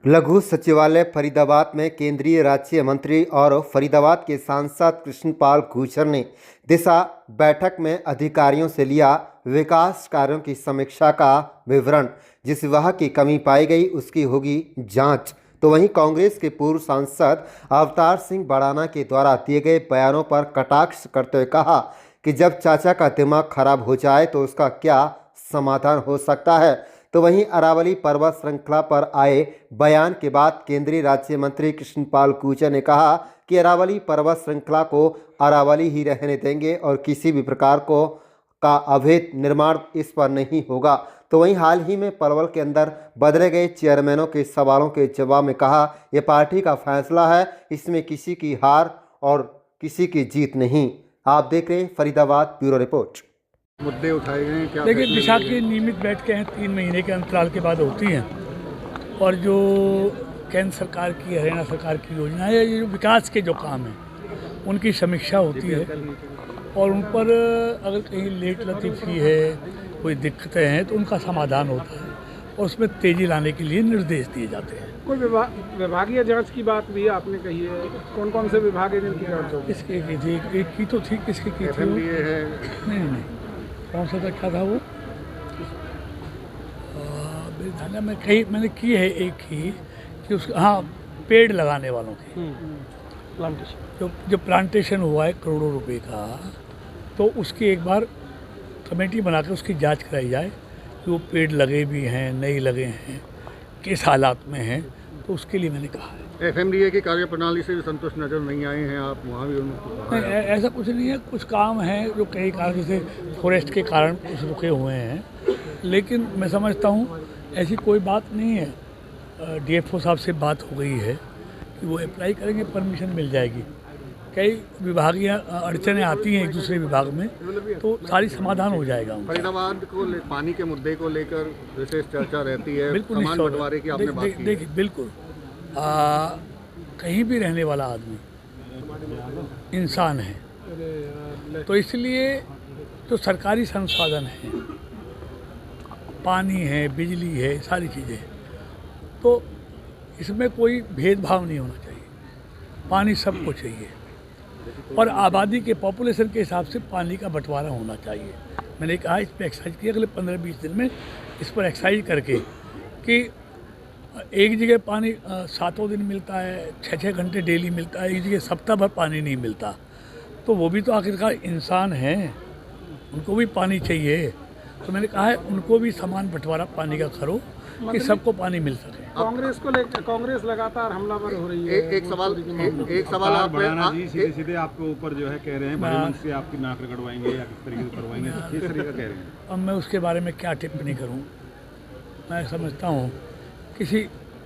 लघु सचिवालय फरीदाबाद में केंद्रीय राज्य मंत्री और फरीदाबाद के सांसद कृष्णपाल गुर्जर ने दिशा बैठक में अधिकारियों से लिया विकास कार्यों की समीक्षा का विवरण। जिस विभाग की कमी पाई गई उसकी होगी जांच। तो वहीं कांग्रेस के पूर्व सांसद अवतार सिंह बड़ाना के द्वारा दिए गए बयानों पर कटाक्ष करते हुए कहा कि जब चाचा का दिमाग खराब हो जाए तो उसका क्या समाधान हो सकता है। तो वहीं अरावली पर्वत श्रृंखला पर आए बयान के बाद केंद्रीय राज्य मंत्री कृष्णपाल गुर्जर ने कहा कि अरावली पर्वत श्रृंखला को अरावली ही रहने देंगे और किसी भी प्रकार का अवैध निर्माण इस पर नहीं होगा। तो वहीं हाल ही में पलवल के अंदर बदले गए चेयरमैनों के सवालों के जवाब में कहा, यह पार्टी का फैसला है, इसमें किसी की हार और किसी की जीत नहीं। आप देख रहे हैं फरीदाबाद ब्यूरो रिपोर्ट। मुद्दे उठाए गए हैं क्या? देखिए, दिशा की नियमित बैठकें हैं, 3 महीने के अंतराल के बाद होती हैं और जो केंद्र सरकार की, हरियाणा सरकार की योजना है, ये जो विकास के जो काम हैं उनकी समीक्षा होती है और उन पर अगर कहीं लेट लतीफ़ी है, कोई दिक्कतें हैं तो उनका समाधान होता है और उसमें तेज़ी लाने के लिए निर्देश दिए जाते हैं। कोई विभागीय जांच की बात भी आपने कही है, कौन कौन से विभाग हैं जिनकी जांच होगी? किसकी की थी? एक की तो थी, किसकी की थी? FMDA है। नहीं, कौन सा क्या था वो? मेरे में कहीं मैंने की है एक ही कि उसका, हाँ, पेड़ लगाने वालों की प्लांटेशन, जो प्लांटेशन हुआ है करोड़ों रुपए का, तो उसकी एक बार कमेटी बना के उसकी जांच कराई जाए कि वो पेड़ लगे भी हैं, नहीं लगे हैं, किस हालात में हैं। तो उसके लिए मैंने कहा है। FMDA की कार्यप्रणाली से भी संतुष्ट नजर नहीं आए हैं आप? वहाँ भी नहीं, ऐसा कुछ नहीं है। कुछ काम हैं जो कई कारण, जैसे फॉरेस्ट के कारण कुछ रुके हुए हैं, लेकिन मैं समझता हूँ ऐसी कोई बात नहीं है। DFO साहब से बात हो गई है कि वो अप्लाई करेंगे, परमिशन मिल जाएगी। कई विभागीय अड़चनें आती हैं एक दूसरे विभाग में, तो सारी समाधान हो जाएगा। फरीदाबाद को पानी के मुद्दे को लेकर विशेष चर्चा रहती है, बिल्कुल समान बंटवारे की आपने बात की। देखिए, बिल्कुल कहीं भी रहने वाला आदमी इंसान है, तो इसलिए जो सरकारी संसाधन हैं, पानी है, बिजली है, सारी चीज़ें, तो इसमें कोई भेदभाव नहीं होना चाहिए। पानी सबको चाहिए और आबादी के, पॉपुलेशन के हिसाब से पानी का बंटवारा होना चाहिए। मैंने कहा इस पर एक्सरसाइज की, अगले 15-20 दिन में इस पर एक्सरसाइज करके कि एक जगह पानी 7 दिन मिलता है, 6-6 घंटे डेली मिलता है, एक जगह सप्ताह भर पानी नहीं मिलता, तो वो भी तो आखिरकार इंसान हैं, उनको भी पानी चाहिए। तो मैंने कहा है उनको भी समान बंटवारा पानी का करो कि सबको पानी मिल सके। कांग्रेस को लेकर कांग्रेस लगातार हमलावर हो रही है। एक सवाल आप सीधे आपके ऊपर जो है कह रहे हैं बड़े से आपकी नाक रगड़वाएंगे या किस तरीके से करवाएंगे, किस तरीके कह रहे हैं? अब मैं उसके बारे में क्या टिप्पणी करूं? मैं समझता हूं किसी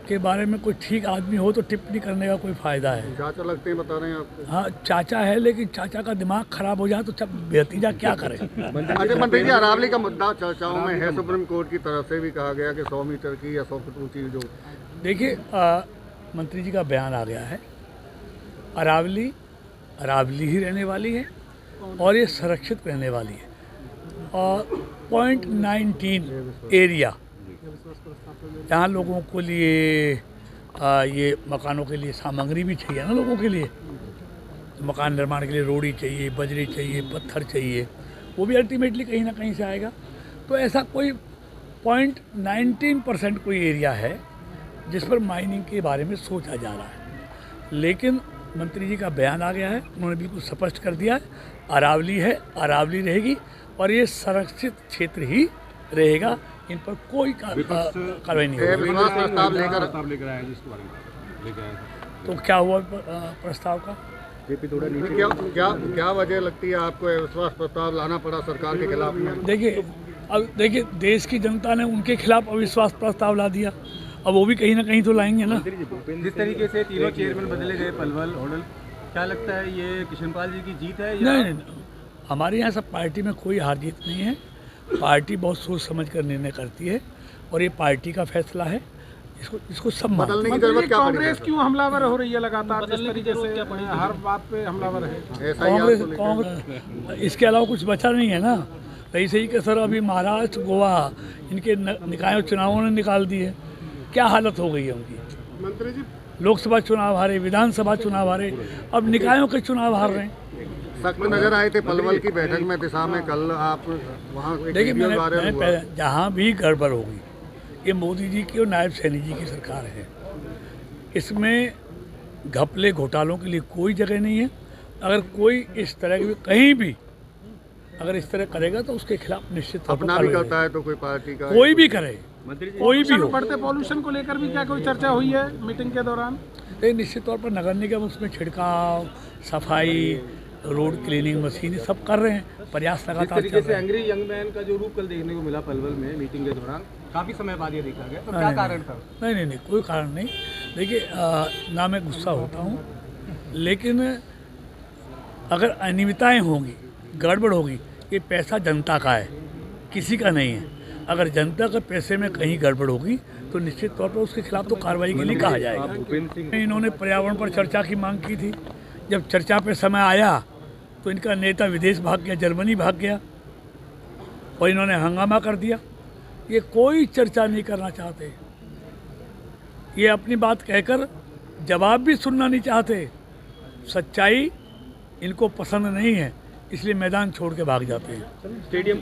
के बारे में कोई ठीक आदमी हो तो टिप्पणी करने का कोई फ़ायदा है। चाचा लगते हैं, बता रहे हैं आपको। हाँ, चाचा है, लेकिन चाचा का दिमाग खराब हो जाए तो भतीजा क्या करे? अच्छा मंत्री जी, अरावली का मुद्दा चर्चाओं में है। सुप्रीम कोर्ट की तरफ से भी कहा गया कि 100 मीटर की या 100 फुट ऊंची जो, देखिए, मंत्री जी का बयान आ गया है, अरावली ही रहने वाली है और ये संरक्षित रहने वाली है। और 0.19 एरिया जहाँ लोगों को लिए ये मकानों के लिए सामग्री भी चाहिए ना, लोगों के लिए तो मकान निर्माण के लिए रोड़ी चाहिए, बजरी चाहिए, पत्थर चाहिए, वो भी अल्टीमेटली कहीं ना कहीं से आएगा। तो ऐसा कोई 0.19% कोई एरिया है जिस पर माइनिंग के बारे में सोचा जा रहा है। लेकिन मंत्री जी का बयान आ गया है, उन्होंने बिल्कुल स्पष्ट कर दिया है, अरावली है, अरावली रहेगी और ये संरक्षित क्षेत्र ही रहेगा। इन पर कोई कार्रवाई नहीं होगी। तो क्या हुआ प्रस्ताव का? क्या वजह लगती है आपको विश्वास प्रस्ताव लाना पड़ा सरकार के खिलाफ में? देखिए, देश की जनता ने उनके खिलाफ अविश्वास प्रस्ताव ला दिया, अब वो भी कहीं ना कहीं तो लाएंगे ना। जिस तरीके से तीनों चेयरमैन बदले गए, पलवल, होडल, क्या लगता है ये कृष्णपाल जी की जीत है? नहीं, हमारे यहाँ सब पार्टी में कोई हार जीत नहीं है। पार्टी बहुत सोच समझ कर निर्णय करती है और ये पार्टी का फैसला है, इसको सब बदलने की जरूरत क्या? कांग्रेस क्यों हमलावर हो रही है लगातार, जिस तरीके से हर बात पे हमलावर है कांग्रेस? इसके अलावा कुछ बचा नहीं है ना। ऐसे ही के सर अभी महाराष्ट्र, गोवा, इनके निकायों चुनावों ने निकाल दिए, क्या हालत हो गई है उनकी। मंत्री जी लोकसभा चुनाव हारे, विधानसभा चुनाव हारे, अब निकायों के चुनाव हार रहे हैं। सख्त नजर आए थे पलवल की बैठक में दिशा में कल आप वहाँ एक देखिए वीडियो वायरल हुआ। जहाँ भी गड़बड़ होगी, ये मोदी जी की और नायब सैनी जी की सरकार है, इसमें घपले घोटालों के लिए कोई जगह नहीं है। अगर कोई इस तरह की कहीं भी अगर इस तरह करेगा तो उसके खिलाफ निश्चित तौर पर अपना भी कार्रवाई करता है तो कोई पार्टी का कोई भी करे, कोई भी हो। बढ़ते पॉल्यूशन को लेकर भी क्या कोई चर्चा हुई है मीटिंग के दौरान? तो निश्चित तौर पर नगर निगम उसमें छिड़काव, सफाई, रोड क्लीनिंग मशीन सब कर रहे हैं, प्रयास जिस लगातार तरीके चल से रहे हैं। एंग्री यंग मैन का जो रूप कल देखने को मिला पलवल में मीटिंग के दौरान, काफी समय बाद ये देखा गया, तो क्या कारण था? नहीं, कोई कारण नहीं। देखिए ना मैं गुस्सा होता हूँ, लेकिन अगर अनियमितताएं होंगी, गड़बड़ होगी, ये पैसा जनता का है, किसी का नहीं है। अगर जनता के पैसे में कहीं गड़बड़ होगी तो निश्चित तौर पर उसके खिलाफ तो कार्रवाई के लिए कहा जाएगा। इन्होंने पर्यावरण पर चर्चा की मांग की थी, जब चर्चा पे समय आया तो इनका नेता विदेश भाग गया, जर्मनी भाग गया और इन्होंने हंगामा कर दिया। ये कोई चर्चा नहीं करना चाहते, ये अपनी बात कहकर जवाब भी सुनना नहीं चाहते। सच्चाई इनको पसंद नहीं है, इसलिए मैदान छोड़ के भाग जाते हैं। स्टेडियम